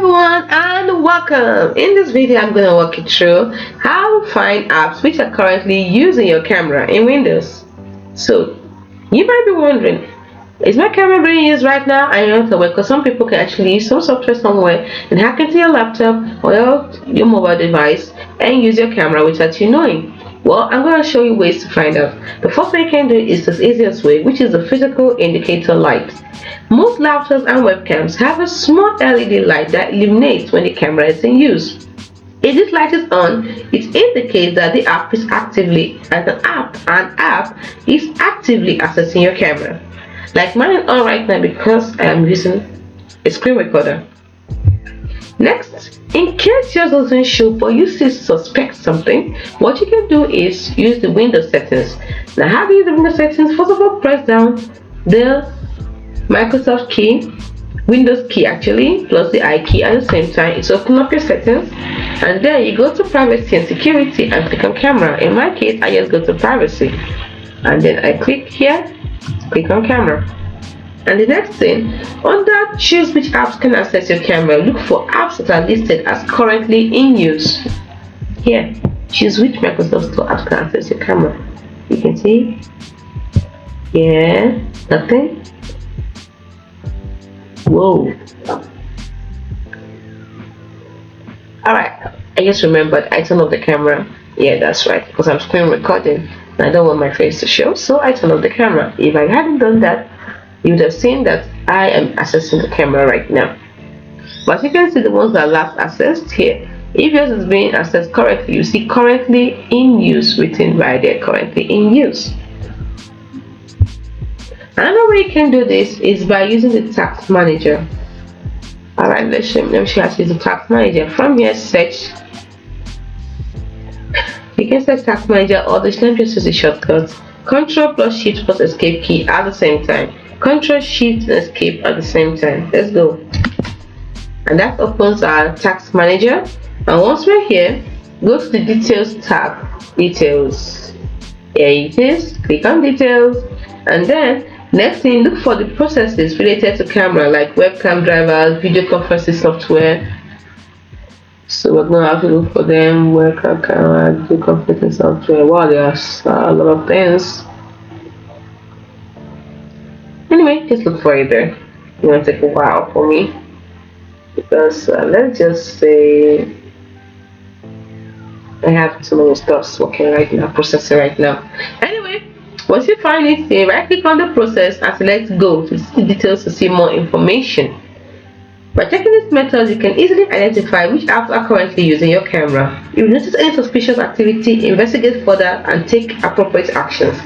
everyone and welcome. In this video I'm going to walk you through how to find apps which are currently using your camera in Windows. So you might be wondering, is my camera being used right now? And you're not aware, because some people can actually use some software somewhere and hack into your laptop or your mobile device and use your camera without you knowing. Well, I'm going to show you ways to find out. The first way you can do is the easiest way, which is the physical indicator light. Most laptops and webcams have a small LED light that illuminates when the camera is in use. If this light is on, it indicates that the app is actively accessing your camera. Like mine is on right now because I am using a screen recorder. Next, in case yours doesn't show but you still suspect something, what you can do is use the Windows settings. Now, how do you use the Windows settings? First of all, press down the Microsoft key, Windows key actually, plus the I key at the same time. It's open up your settings, and then you go to privacy and security and click on camera. In my case, I just go to privacy, and then I click here, click on camera. And the next thing, under choose which apps can access your camera, look for apps that are listed as currently in use. Here, choose which Microsoft Store apps can access your camera. You can see, yeah, nothing. Whoa. Alright, I just remembered I turned off the camera. Yeah, that's right, because I'm screen recording and I don't want my face to show, so I turned off the camera. If I hadn't done that, you would have seen that I am accessing the camera right now. But you can see the ones that are last accessed here. If yours is being accessed correctly, you see currently in use written right there, currently in use. Another way you can do this is by using the task manager. Alright, let me show you how to use the task manager. From here, search. You can search task manager, or just use the shortcuts Ctrl plus Shift plus Escape key at the same time. Ctrl Shift and Escape at the same time. Let's go. And that opens our task manager. And once we're here, go to the details tab. Details. Here it is. Click on details, and then next thing, look for the processes related to camera, like webcam drivers, video conferencing software. So we're going to have to look for them. Webcam camera, video conferencing software. Wow, there's a lot of things. Anyway, just look for it there. It might take a while for me because let's just say I have so many stuff working right now, processing right now. Anyway, once you find it, you right click on the process and select go to see details to see more information. By checking this method, you can easily identify which apps are currently using your camera. If you notice any suspicious activity, investigate further and take appropriate actions.